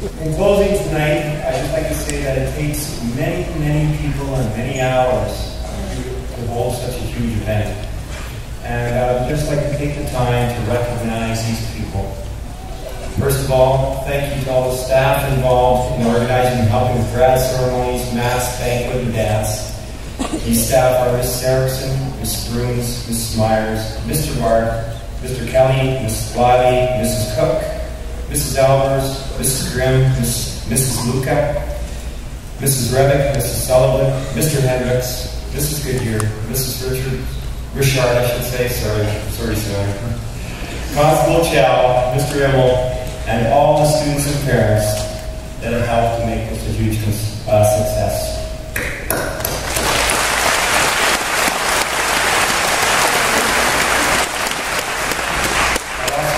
In closing tonight, I'd just like to say that it takes many, many people and many hours to hold such a huge event. And I would just like to take the time to recognize these people. First of all, thank you to all the staff involved in organizing and helping with grad ceremonies, mass, banquet, and dance. These staff are Ms. Saracen, Ms. Bruns, Ms. Myers, Mr. Mark, Mr. Kelly, Ms. Lottie, Mrs. Cook, Mrs. Albers, Mrs. Grimm, Mrs. Luca, Mrs. Rebick, Mrs. Sullivan, Mr. Hendricks, Mrs. Goodyear, Mrs. Richard, I should say, sorry. Constable Chow, Mr. Immel, and all the students and parents that have helped to make this a huge success.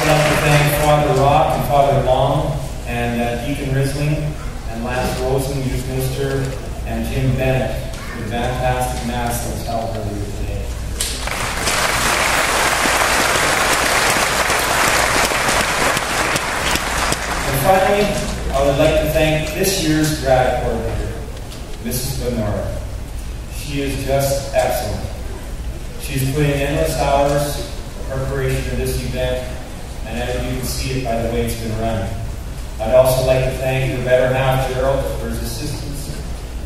I'd like to thank Father Rock and Father Long and Deacon Risling and Lance Rosen, Youth Minister, and Jim Bennett for the fantastic Mass that was held earlier today. And finally, I would like to thank this year's grad coordinator, Mrs. Benora. She is just excellent. She's put in endless hours of preparation for this event, and as you can see it by the way it's been run. I'd also like to thank her better half, Gerald, for his assistance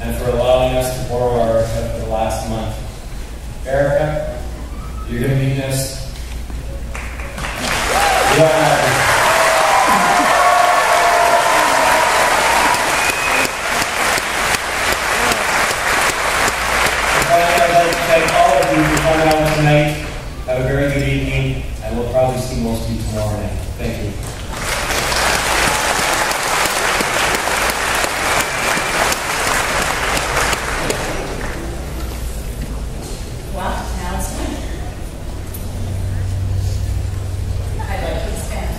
and for allowing us to borrow our equipment for the last month. Erica, you're going to be missed. We all have you. I'd like to thank all of you for coming out tonight. Have a very good evening, and we'll probably see most of you tomorrow night. Thank you. Well, now it's time. I'd like you to stand.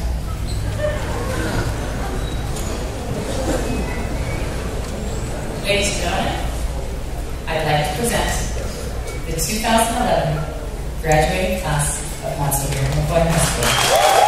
Ladies and gentlemen, I'd like to present the 2011 graduating class of Monsignor McCoy High School.